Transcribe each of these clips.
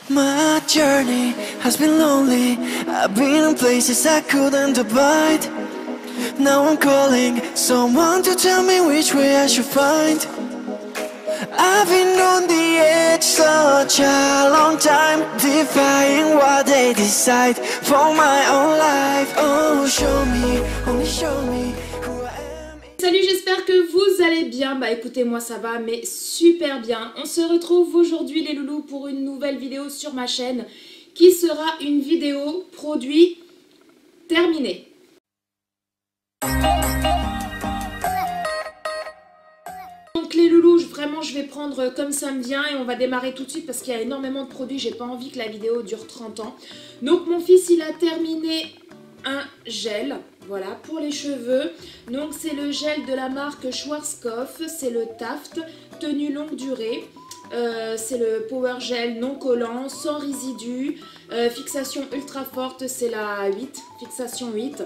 My journey has been lonely. I've been in places I couldn't abide. Now I'm calling someone to tell me which way I should find. I've been on the edge such a long time, defying what they decide for my own life. Oh, show me, only show me who I am. Salut, j'espère que vous allez bien. Bah écoutez, moi ça va, mais super bien. On se retrouve aujourd'hui les loulous pour une nouvelle vidéo sur ma chaîne qui sera une vidéo produit terminée. Donc les loulous, vraiment je vais prendre comme ça me vient et on va démarrer tout de suite parce qu'il y a énormément de produits, j'ai pas envie que la vidéo dure 30 ans. Donc mon fils il a terminé un gel, voilà, pour les cheveux. Donc c'est le gel de la marque Schwarzkopf, c'est le Taft, tenue longue durée. C'est le Power Gel non collant, sans résidus, fixation ultra forte, c'est la 8, fixation 8.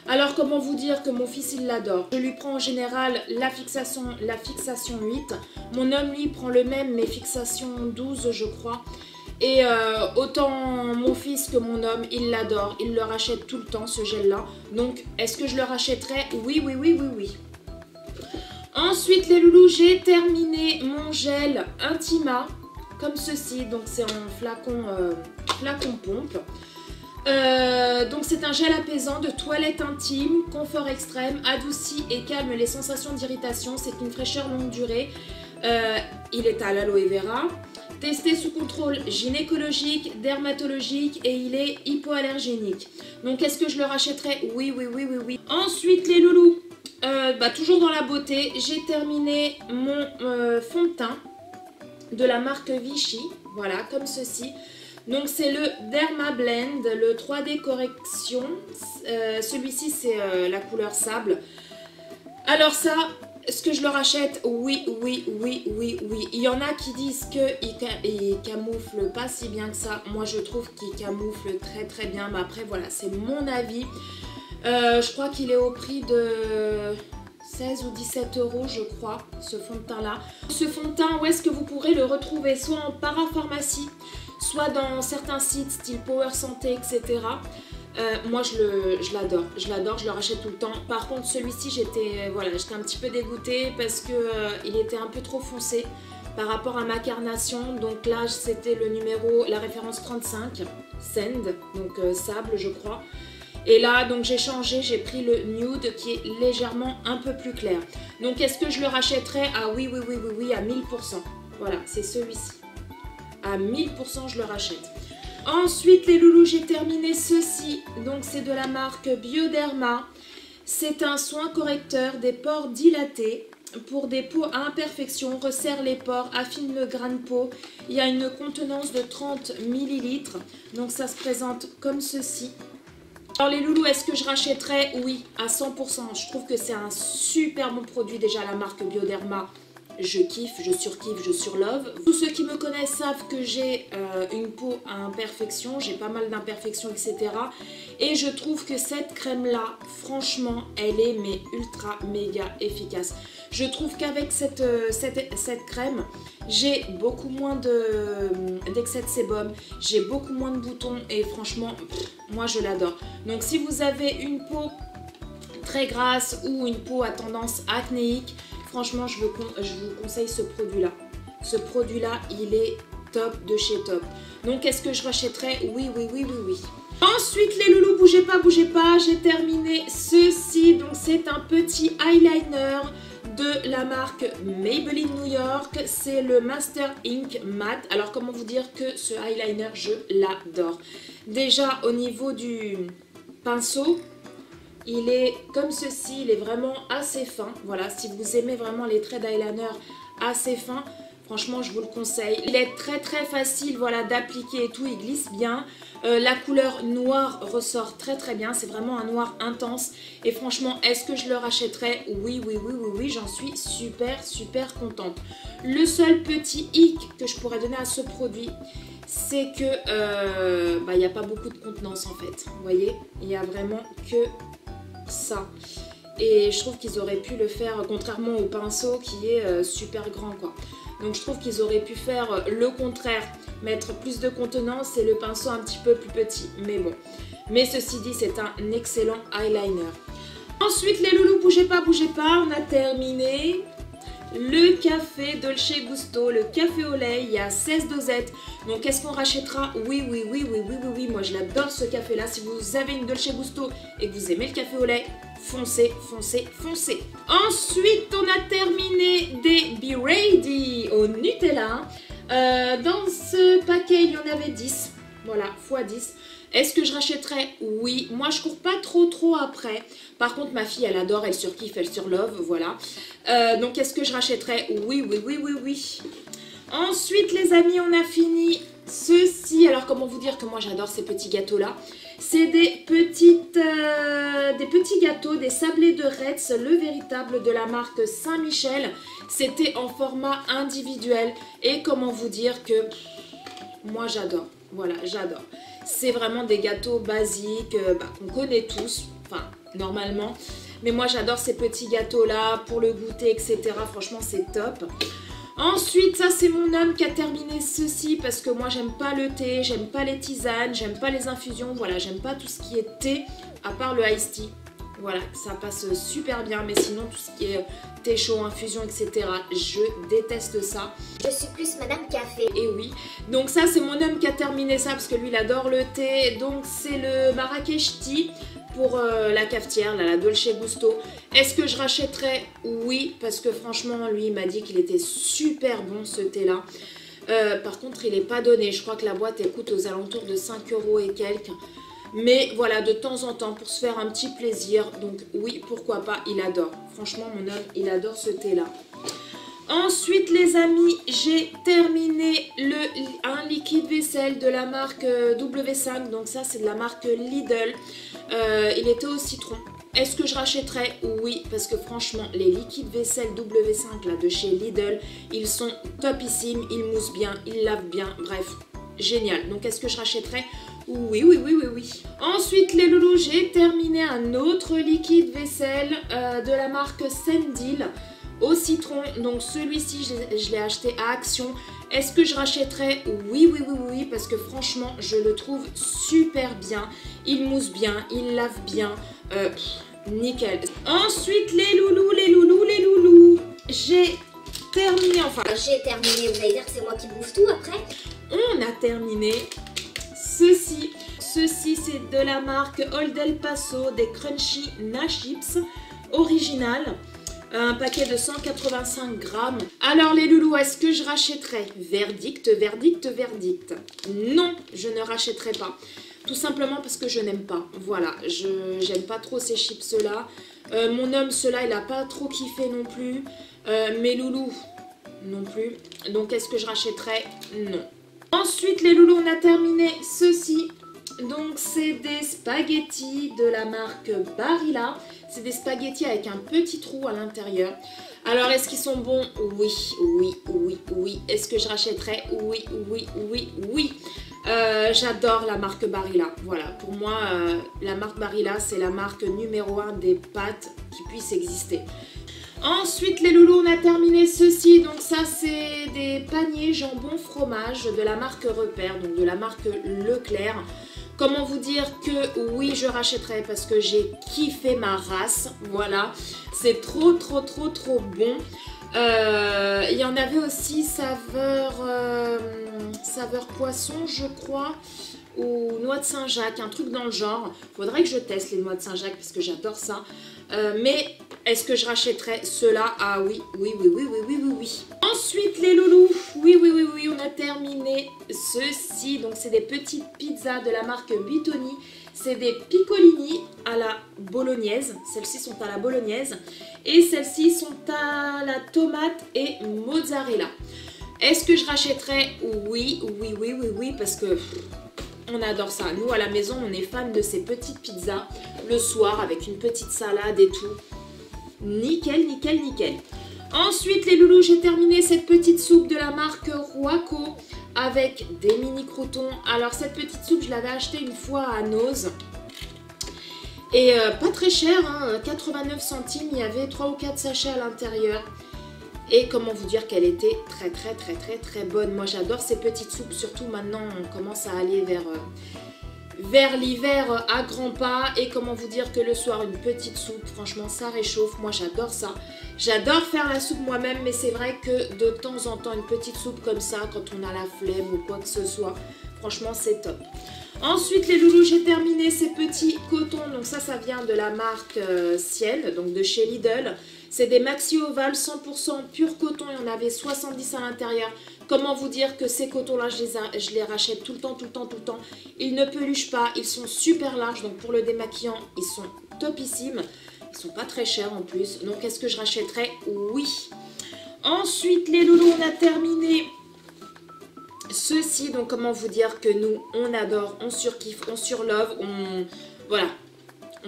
Alors comment vous dire que mon fils il l'adore. Je lui prends en général la fixation 8. Mon homme lui prend le même mais fixation 12 je crois. Et autant mon fils que mon homme, il l'adore, il le rachète tout le temps ce gel là. Donc est-ce que je le rachèterai? Oui. Ensuite les loulous, j'ai terminé mon gel Intima comme ceci. Donc c'est en flacon pompe. Donc c'est un gel apaisant de toilette intime, confort extrême, adoucit et calme les sensations d'irritation. C'est une fraîcheur longue durée. Il est à l'aloe vera. Testé sous contrôle gynécologique, dermatologique et il est hypoallergénique. Donc est-ce que je le rachèterai? Oui. Ensuite les loulous, toujours dans la beauté, j'ai terminé mon fond de teint de la marque Vichy. Voilà, comme ceci. Donc c'est le Derma Blend, le 3D correction. Celui-ci c'est la couleur sable. Alors ça, est-ce que je le rachète? Oui. Il y en a qui disent qu'il camoufle pas si bien que ça. Moi je trouve qu'il camoufle très bien. Mais après voilà, c'est mon avis. Je crois qu'il est au prix de 16 ou 17 € je crois, ce fond de teint là. Ce fond de teint, où est-ce que vous pourrez le retrouver? Soit en parapharmacie, soit dans certains sites style Power Santé, etc. Moi je l'adore, je le rachète tout le temps. Par contre celui-ci j'étais un petit peu dégoûtée parce que il était un peu trop foncé par rapport à ma carnation. Donc là c'était la référence 35, Sand, donc sable je crois. Et là donc j'ai changé, j'ai pris le nude qui est légèrement un peu plus clair. Donc est-ce que je le rachèterai? Ah oui, à 1000%. Voilà, c'est celui-ci. À 1000% je le rachète. Ensuite les loulous, j'ai terminé ceci. Donc c'est de la marque Bioderma. C'est un soin correcteur des pores dilatés pour des peaux à imperfection, resserre les pores, affine le grain de peau. Il y a une contenance de 30 ml. Donc ça se présente comme ceci. Alors les loulous, est-ce que je rachèterai? Oui, à 100%. Je trouve que c'est un super bon produit. Déjà la marque Bioderma, je kiffe, je surkiffe, je surlove. Tous ceux qui me connaissent savent que j'ai une peau à imperfection, j'ai pas mal d'imperfections, etc. Et je trouve que cette crème-là, franchement, elle est mais ultra méga efficace. Je trouve qu'avec cette crème, j'ai beaucoup moins d'excès de sébum, j'ai beaucoup moins de boutons et franchement, moi je l'adore. Donc si vous avez une peau très grasse ou une peau à tendance acnéique, franchement, je vous conseille ce produit-là. Ce produit-là, il est top de chez top. Donc, est-ce que je rachèterai? Oui. Ensuite, les loulous, bougez pas. J'ai terminé ceci. Donc, c'est un petit eyeliner de la marque Maybelline New York. C'est le Master Ink Matte. Alors, comment vous dire que ce eyeliner, je l'adore. Déjà, au niveau du pinceau, il est comme ceci, il est vraiment assez fin. Voilà, si vous aimez vraiment les traits d'eyeliner assez fins, franchement je vous le conseille. Il est très facile, voilà, d'appliquer et tout, il glisse bien. La couleur noire ressort très bien, c'est vraiment un noir intense. Et franchement, est-ce que je le rachèterai? Oui, j'en suis super contente. Le seul petit hic que je pourrais donner à ce produit, c'est que il n'y a pas beaucoup de contenance en fait. Vous voyez, il n'y a vraiment que ça. Et je trouve qu'ils auraient pu le faire contrairement au pinceau qui est super grand quoi. Donc je trouve qu'ils auraient pu faire le contraire, mettre plus de contenance et le pinceau un petit peu plus petit. Mais bon, mais ceci dit, c'est un excellent eyeliner. Ensuite les loulous, bougez pas, on a terminé le café Dolce Gusto, le café au lait, il y a 16 dosettes. Donc est-ce qu'on rachètera? Oui, moi je l'adore ce café là. Si vous avez une Dolce Gusto et que vous aimez le café au lait, foncez. Ensuite on a terminé des Be Ready au Nutella. Dans ce paquet il y en avait 10, voilà, x 10. Est-ce que je rachèterais? Oui. Moi, je cours pas trop après. Par contre, ma fille, elle adore, elle surkiffe, elle surlove, voilà. Donc, est-ce que je rachèterais? Oui. Ensuite, les amis, on a fini ceci. Alors, comment vous dire que moi, j'adore ces petits gâteaux-là. C'est des petits gâteaux, des sablés de Retz, le véritable de la marque Saint-Michel. C'était en format individuel. Et comment vous dire que moi, j'adore. Voilà, j'adore. C'est vraiment des gâteaux basiques qu'on connaît tous, enfin normalement. Mais moi j'adore ces petits gâteaux là pour le goûter, etc. Franchement c'est top. Ensuite ça c'est mon homme qui a terminé ceci parce que moi j'aime pas le thé, j'aime pas les tisanes, j'aime pas les infusions. Voilà, j'aime pas tout ce qui est thé à part le iced tea. Voilà, ça passe super bien, mais sinon tout ce qui est thé chaud, infusion, etc. je déteste ça. Je suis plus Madame Café. Et oui, donc ça c'est mon homme qui a terminé ça parce que lui il adore le thé. Donc c'est le Marrakech Tea pour la cafetière, là, la Dolce Gusto. Est-ce que je rachèterais? Oui, parce que franchement lui il m'a dit qu'il était super bon ce thé là. Par contre il n'est pas donné, je crois que la boîte elle coûte aux alentours de 5 € et quelques. Mais voilà, de temps en temps, pour se faire un petit plaisir. Donc oui, pourquoi pas, il adore. Franchement, mon homme, il adore ce thé-là. Ensuite, les amis, j'ai terminé un liquide vaisselle de la marque W5. Donc ça, c'est de la marque Lidl. Il était au citron. Est-ce que je rachèterais? Oui, parce que franchement, les liquides vaisselle W5 là, de chez Lidl, ils sont topissimes. Ils moussent bien, ils lavent bien, bref, génial. Donc est-ce que je rachèterais? Oui. Ensuite, les loulous, j'ai terminé un autre liquide vaisselle de la marque Sendil au citron. Donc celui-ci, je l'ai acheté à Action. Est-ce que je rachèterais? Oui, parce que franchement, je le trouve super bien. Il mousse bien, il lave bien. Nickel. Ensuite, les loulous. J'ai terminé, enfin... J'ai terminé, vous allez dire que c'est moi qui bouffe tout après? On a terminé... Ceci c'est de la marque Old El Paso, des Crunchy Nachips original, un paquet de 185 grammes. Alors les loulous, est-ce que je rachèterais? Verdict. Non, je ne rachèterai pas. Tout simplement parce que je n'aime pas. Voilà, j'aime pas trop ces chips là. Mon homme, ceux-là, il n'a pas trop kiffé non plus. Mes loulous, non plus. Donc est-ce que je rachèterais? Non. Ensuite les loulous, on a terminé ceci. Donc c'est des spaghettis de la marque Barilla. C'est des spaghettis avec un petit trou à l'intérieur. Alors est-ce qu'ils sont bons? Oui. Est-ce que je rachèterais? Oui. J'adore la marque Barilla. Voilà, pour moi la marque Barilla c'est la marque numéro 1 des pâtes qui puissent exister. Ensuite les loulous, on a terminé ceci. Donc ça c'est des paniers jambon fromage de la marque Repère, donc de la marque Leclerc. Comment vous dire que oui, je rachèterai parce que j'ai kiffé ma race. Voilà, c'est trop bon. Il y en avait aussi saveur poisson, je crois, ou noix de Saint-Jacques, un truc dans le genre. Faudrait que je teste les noix de Saint-Jacques parce que j'adore ça. Mais est-ce que je rachèterais ceux-là? Ah oui. Ensuite les loulous, oui, on a terminé ceci. Donc c'est des petites pizzas de la marque Bitoni. C'est des piccolini à la bolognaise. Celles-ci sont à la bolognaise. Et celles-ci sont à la tomate et mozzarella. Est-ce que je rachèterais? Oui, parce que on adore ça. Nous à la maison, on est fan de ces petites pizzas le soir avec une petite salade et tout. Nickel. Ensuite les loulous, j'ai terminé cette petite soupe de la marque Roaco avec des mini croutons. Alors cette petite soupe, je l'avais achetée une fois à Nose. Et pas très cher, hein, 89 centimes, il y avait 3 ou 4 sachets à l'intérieur. Et comment vous dire qu'elle était très bonne. Moi j'adore ces petites soupes, surtout maintenant on commence à aller vers l'hiver à grands pas. Et comment vous dire que le soir une petite soupe, franchement ça réchauffe, moi j'adore ça. J'adore faire la soupe moi-même, mais c'est vrai que de temps en temps une petite soupe comme ça quand on a la flemme ou quoi que ce soit, franchement c'est top. Ensuite les loulous, j'ai terminé ces petits cotons, donc ça vient de la marque Ciel, donc de chez Lidl. C'est des maxi ovales 100% pur coton, il y en avait 70 à l'intérieur. Comment vous dire que ces cotons-là, je les rachète tout le temps. Ils ne peluchent pas, ils sont super larges, donc pour le démaquillant, ils sont topissimes. Ils sont pas très chers en plus, donc est-ce que je rachèterais? Oui. Ensuite, les loulous, on a terminé ceci. Donc comment vous dire que nous, on adore, on surkiffe, on surlove, voilà.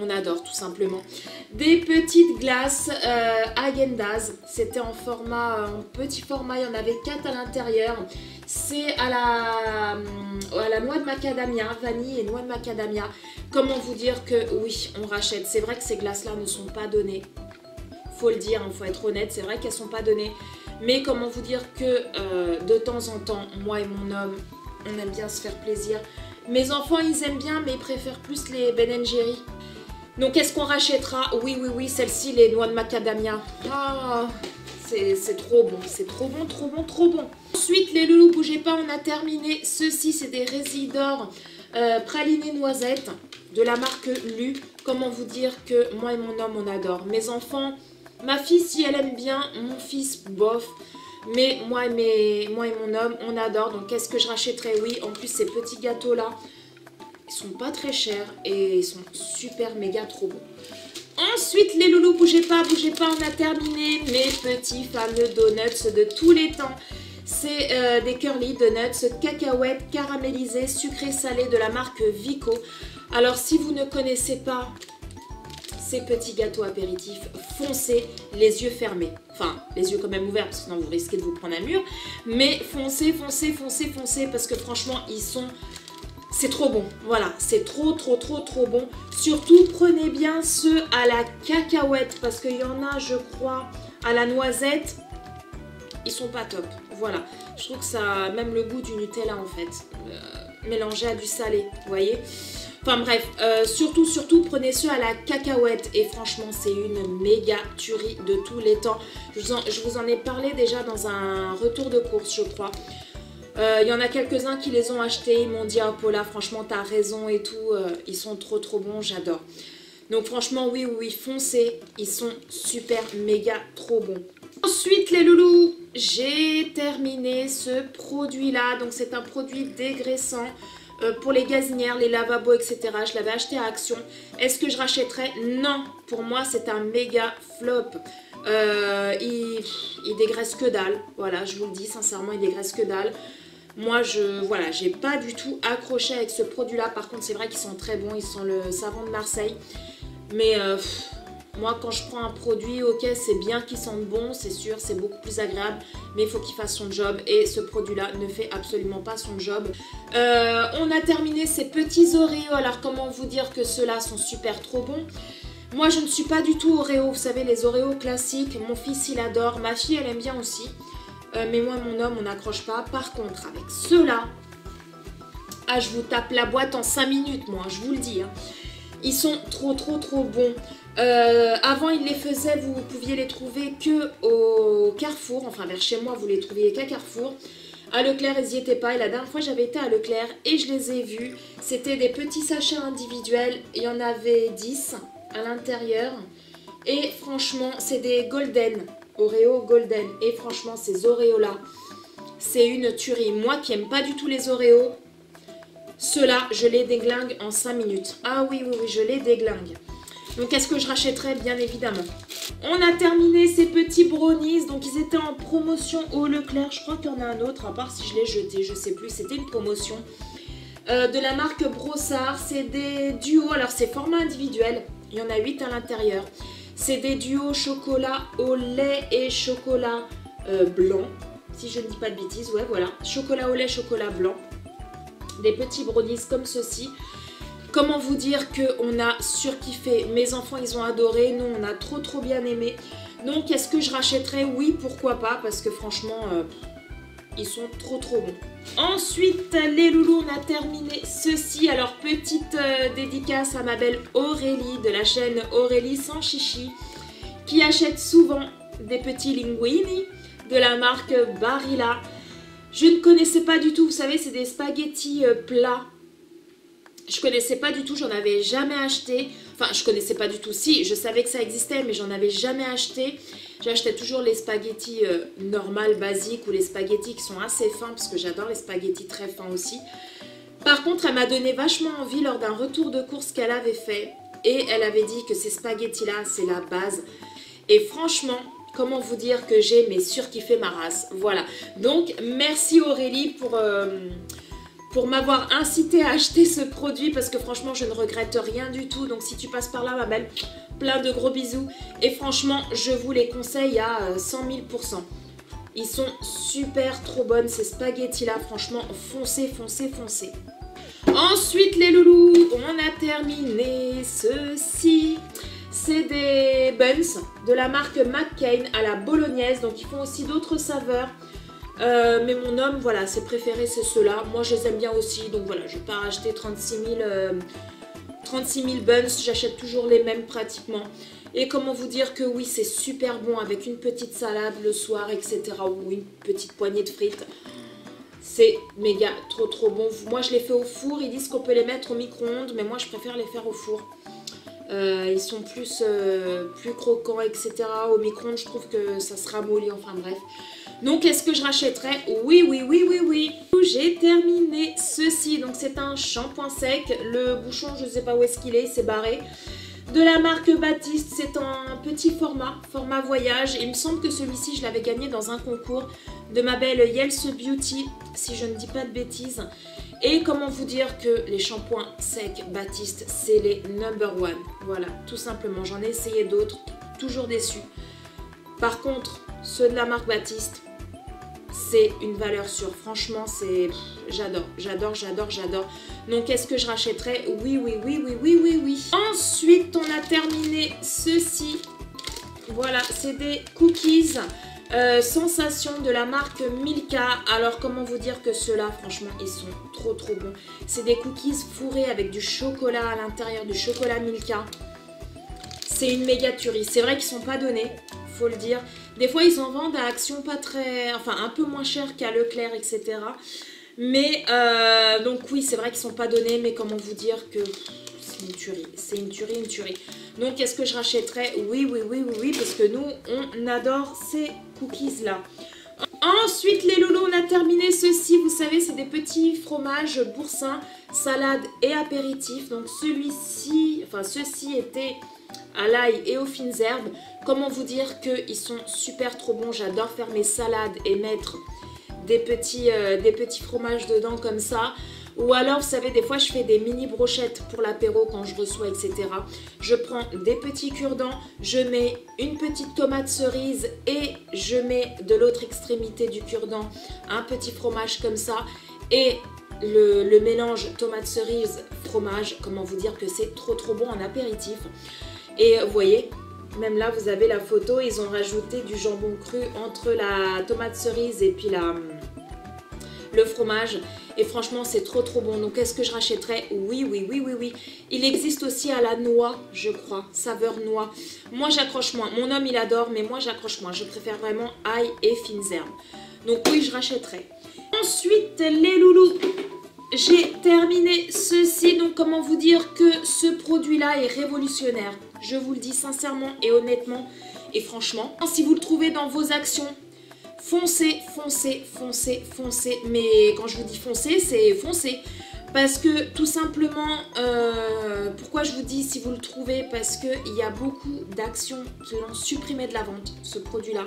On adore tout simplement. Des petites glaces Häagen-Dazs. C'était en petit format. Il y en avait 4 à l'intérieur. C'est à la noix de macadamia, vanille et noix de macadamia. Comment vous dire que oui, on rachète. C'est vrai que ces glaces-là ne sont pas données. Faut le dire, il faut être honnête. C'est vrai qu'elles ne sont pas données. Mais comment vous dire que de temps en temps, moi et mon homme, on aime bien se faire plaisir. Mes enfants, ils aiment bien, mais ils préfèrent plus les Ben & Jerry. Donc, est-ce qu'on rachètera? Oui, celle-ci, les noix de macadamia. Ah, c'est trop bon, c'est trop bon. Ensuite, les loulous, bougez pas, on a terminé. Ceci, c'est des Résidor pralinés noisettes de la marque Lu. Comment vous dire que moi et mon homme, on adore. Mes enfants, ma fille, si elle aime bien, mon fils, bof. Mais moi et mon homme, on adore. Donc, est-ce que je rachèterai? Oui, en plus, ces petits gâteaux-là, ils sont pas très chers et ils sont super méga trop bons. Ensuite les loulous, bougez pas, on a terminé mes petits fameux donuts de tous les temps. C'est des curly donuts cacahuètes caramélisées sucrées salées de la marque Vico. Alors si vous ne connaissez pas ces petits gâteaux apéritifs, foncez les yeux fermés. Enfin, les yeux quand même ouverts, parce que sinon vous risquez de vous prendre un mur. Mais foncez, parce que franchement, c'est trop bon. Voilà, c'est trop bon. Surtout, prenez bien ceux à la cacahuète, parce qu'il y en a, je crois, à la noisette. Ils sont pas top. Voilà, je trouve que ça a même le goût du Nutella, en fait. Mélangé à du salé, vous voyez. Enfin bref, surtout prenez ceux à la cacahuète et franchement c'est une méga tuerie de tous les temps. Je vous en ai parlé déjà dans un retour de course je crois. Il y en a quelques-uns qui les ont achetés, ils m'ont dit ah Paula franchement t'as raison et tout, ils sont trop bons, j'adore. Donc franchement oui foncez, ils sont super méga trop bons. Ensuite les loulous, j'ai terminé ce produit là, donc c'est un produit dégraissant. Pour les gazinières, les lavabos, etc. Je l'avais acheté à Action. Est-ce que je rachèterais? Non. Pour moi, c'est un méga flop. Il dégraisse que dalle. Voilà, je vous le dis sincèrement, il dégraisse que dalle. Moi, voilà, j'ai pas du tout accroché avec ce produit-là. Par contre, c'est vrai qu'ils sont très bons. Ils sont le savon de Marseille. Mais moi, quand je prends un produit, ok, c'est bien qu'il sente bon, c'est sûr, c'est beaucoup plus agréable. Mais il faut qu'il fasse son job. Et ce produit-là ne fait absolument pas son job. On a terminé ces petits Oreos. Alors, comment vous dire que ceux-là sont super trop bons? Moi, je ne suis pas du tout Oreo. Vous savez, les Oreos classiques. Mon fils, il adore. Ma fille, elle aime bien aussi. Mais moi, mon homme, on n'accroche pas. Par contre, avec ceux-là, ah, je vous tape la boîte en 5 minutes, moi, je vous le dis. Hein. Ils sont trop bons. Avant, ils les faisaient, vous pouviez les trouver que au Carrefour. Enfin, vers chez moi, vous les trouviez qu'à Carrefour. À Leclerc, ils n'y étaient pas. Et la dernière fois, j'avais été à Leclerc et je les ai vus. C'était des petits sachets individuels. Il y en avait 10 à l'intérieur. Et franchement, c'est des Golden. Oreo Golden. Et franchement, ces Oreos-là, c'est une tuerie. Moi qui n'aime pas du tout les Oreos, ceux-là, je les déglingue en 5 minutes. Ah oui, je les déglingue. Donc, est-ce que je rachèterai? Bien évidemment. On a terminé ces petits brownies. Donc, ils étaient en promotion au Leclerc. Je crois qu'il y en a un autre, à part si je l'ai jeté. Je sais plus. C'était une promotion de la marque Brossard. C'est des duos. Alors, c'est format individuel. Il y en a 8 à l'intérieur. C'est des duos chocolat au lait et chocolat blanc. Si je ne dis pas de bêtises. Ouais, voilà. Chocolat au lait, chocolat blanc. Des petits brownies comme ceci. Comment vous dire qu'on a surkiffé. Mes enfants, ils ont adoré. Nous, on a trop bien aimé. Donc est-ce que je rachèterais? Oui, pourquoi pas, parce que franchement, ils sont trop bons. Ensuite, les loulous, on a terminé ceci. Alors, petite dédicace à ma belle Aurélie de la chaîne Aurélie sans chichi, qui achète souvent des petits linguini de la marque Barilla. Je ne connaissais pas du tout, vous savez, c'est des spaghettis plats. Je connaissais pas du tout, j'en avais jamais acheté. Enfin, je connaissais pas du tout, si, je savais que ça existait, mais j'en avais jamais acheté. J'achetais toujours les spaghettis normales, basiques, ou les spaghettis qui sont assez fins, parce que j'adore les spaghettis très fins aussi. Par contre, elle m'a donné vachement envie lors d'un retour de course qu'elle avait fait. Et elle avait dit que ces spaghettis-là, c'est la base. Et franchement, comment vous dire que j'ai surkiffé ma race. Voilà. Donc, merci Aurélie pour m'avoir incité à acheter ce produit, parce que franchement je ne regrette rien du tout. Donc si tu passes par là, ma belle, plein de gros bisous, et franchement je vous les conseille à 100 000 %. Ils sont super trop bonnes ces spaghettis là, franchement foncez. Ensuite les loulous, on a terminé ceci. C'est des buns de la marque McCain à la bolognaise, donc ils font aussi d'autres saveurs. Mais mon homme, voilà, ses préférés c'est ceux-là. Moi je les aime bien aussi, donc voilà, je ne vais pas acheter 36 000 buns, j'achète toujours les mêmes pratiquement. Et comment vous dire que oui, c'est super bon avec une petite salade le soir, etc. ou une petite poignée de frites. C'est méga trop bon. Moi je les fais au four, ils disent qu'on peut les mettre au micro-ondes, mais moi je préfère les faire au four. Ils sont plus croquants, etc. Au micro-ondes, je trouve que ça se ramollit, enfin bref. Donc, est-ce que je rachèterais? Oui. J'ai terminé ceci. Donc, c'est un shampoing sec. Le bouchon, je ne sais pas où est-ce qu'il est, c'est barré. De la marque Baptiste, c'est un petit format voyage. Il me semble que celui-ci, je l'avais gagné dans un concours de ma belle Yelse Beauty, si je ne dis pas de bêtises. Et comment vous dire que les shampoings secs Baptiste, c'est les #1. Voilà, tout simplement. J'en ai essayé d'autres, toujours déçus. Par contre, ceux de la marque Baptiste, c'est une valeur sûre. Franchement, c'est... J'adore. Donc, est-ce que je rachèterais? Oui. Ensuite, on a terminé ceci. Voilà, c'est des cookies Sensation de la marque Milka. Alors, comment vous dire que ceux-là, franchement, ils sont trop bons. C'est des cookies fourrés avec du chocolat à l'intérieur, du chocolat Milka. C'est une méga tuerie. C'est vrai qu'ils sont pas donnés, faut le dire. Des fois, ils en vendent à Action pas très... Enfin, un peu moins cher qu'à Leclerc, etc. Mais, donc oui, c'est vrai qu'ils sont pas donnés, mais comment vous dire que c'est une tuerie. C'est une tuerie. Donc, est-ce que je rachèterais? Oui, parce que nous, on adore ces cookies-là. Ensuite, les loulous, on a terminé ceci. Vous savez, c'est des petits fromages boursins, salade et apéritif. Donc, ceci était à l'ail et aux fines herbes. Comment vous dire qu'ils sont super trop bons. J'adore faire mes salades et mettre des petits fromages dedans comme ça. Ou alors, vous savez, des fois, je fais des mini brochettes pour l'apéro quand je reçois, etc. Je prends des petits cure-dents, je mets une petite tomate cerise et je mets de l'autre extrémité du cure-dent un petit fromage comme ça. Et le mélange tomate cerise fromage, comment vous dire que c'est trop bon en apéritif. Et vous voyez, même là, vous avez la photo, ils ont rajouté du jambon cru entre la tomate cerise et puis le fromage. Et franchement, c'est trop bon. Donc, est-ce que je rachèterais? Oui. Il existe aussi à la noix, je crois. Saveur noix. Moi, j'accroche moins. Mon homme, il adore, mais moi, j'accroche moins. Je préfère vraiment ail et fines herbes. Donc, oui, je rachèterais. Ensuite, les loulous. J'ai terminé ceci. Donc, comment vous dire que ce produit-là est révolutionnaire. Je vous le dis sincèrement et honnêtement. Et franchement, si vous le trouvez dans vos actions, foncez. Mais quand je vous dis foncez, c'est foncez. Parce que tout simplement, pourquoi je vous dis si vous le trouvez? Parce qu'il y a beaucoup d'actions qui l'ont supprimé de la vente, ce produit-là.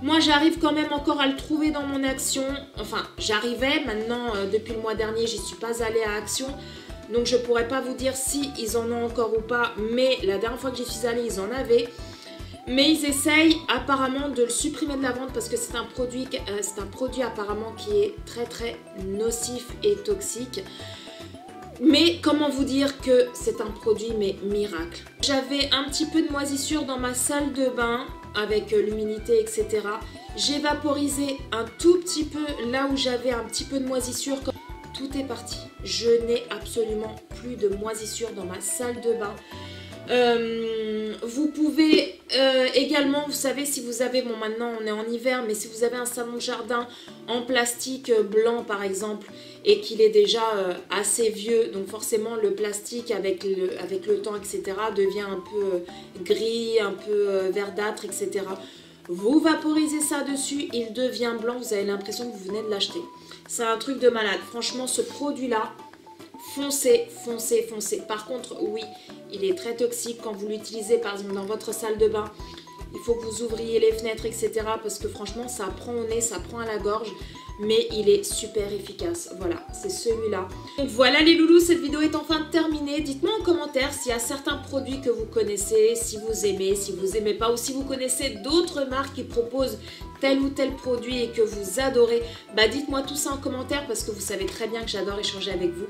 Moi, j'arrive quand même encore à le trouver dans mon action. Enfin, j'arrivais. Maintenant, depuis le mois dernier, j'y suis pas allée à Action. Donc, je pourrais pas vous dire si ils en ont encore ou pas. Mais la dernière fois que j'y suis allée, ils en avaient. Mais ils essayent apparemment de le supprimer de la vente parce que c'est un produit apparemment qui est très nocif et toxique. Mais comment vous dire que c'est un produit mais miracle. J'avais un petit peu de moisissure dans ma salle de bain. avec l'humidité, etc. J'ai vaporisé un tout petit peu là où j'avais un petit peu de moisissure. Tout est parti. Je n'ai absolument plus de moisissure dans ma salle de bain. Vous pouvez également, vous savez, si vous avez, bon maintenant on est en hiver, mais si vous avez un salon de jardin en plastique blanc par exemple, et qu'il est déjà assez vieux, donc forcément le plastique avec le temps, etc., devient un peu gris, un peu verdâtre, etc. Vous vaporisez ça dessus, il devient blanc, vous avez l'impression que vous venez de l'acheter. C'est un truc de malade. Franchement, ce produit-là, foncez, foncez, foncez. Par contre, oui, il est très toxique quand vous l'utilisez, par exemple, dans votre salle de bain. Il faut que vous ouvriez les fenêtres, etc. Parce que franchement, ça prend au nez, ça prend à la gorge. Mais il est super efficace. Voilà, c'est celui-là. Donc voilà les loulous, cette vidéo est enfin terminée. Dites-moi en commentaire s'il y a certains produits que vous connaissez, si vous aimez pas, ou si vous connaissez d'autres marques qui proposent tel ou tel produit et que vous adorez. Bah dites-moi tout ça en commentaire parce que vous savez très bien que j'adore échanger avec vous.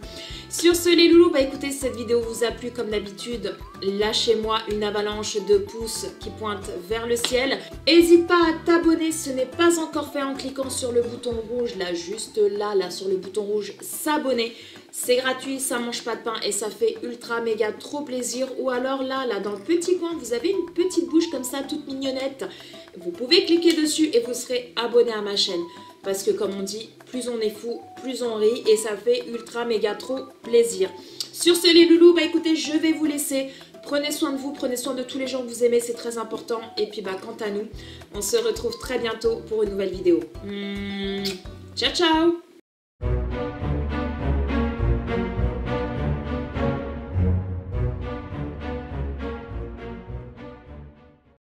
Sur ce les loulous, bah écoutez, si cette vidéo vous a plu comme d'habitude, lâchez-moi une avalanche de pouces qui pointe vers le ciel. N'hésite pas à t'abonner si ce n'est pas encore fait en cliquant sur le bouton rouge, là juste là sur le bouton rouge, s'abonner. C'est gratuit, ça mange pas de pain et ça fait ultra méga trop plaisir. Ou alors là dans le petit coin, vous avez une petite bouche comme ça, toute mignonnette. Vous pouvez cliquer dessus et vous serez abonné à ma chaîne. Parce que comme on dit, plus on est fou, plus on rit et ça fait ultra méga trop plaisir. Sur ce les loulous, bah écoutez, je vais vous laisser. Prenez soin de vous, prenez soin de tous les gens que vous aimez, c'est très important. Et puis bah quant à nous, on se retrouve très bientôt pour une nouvelle vidéo. Ciao ciao!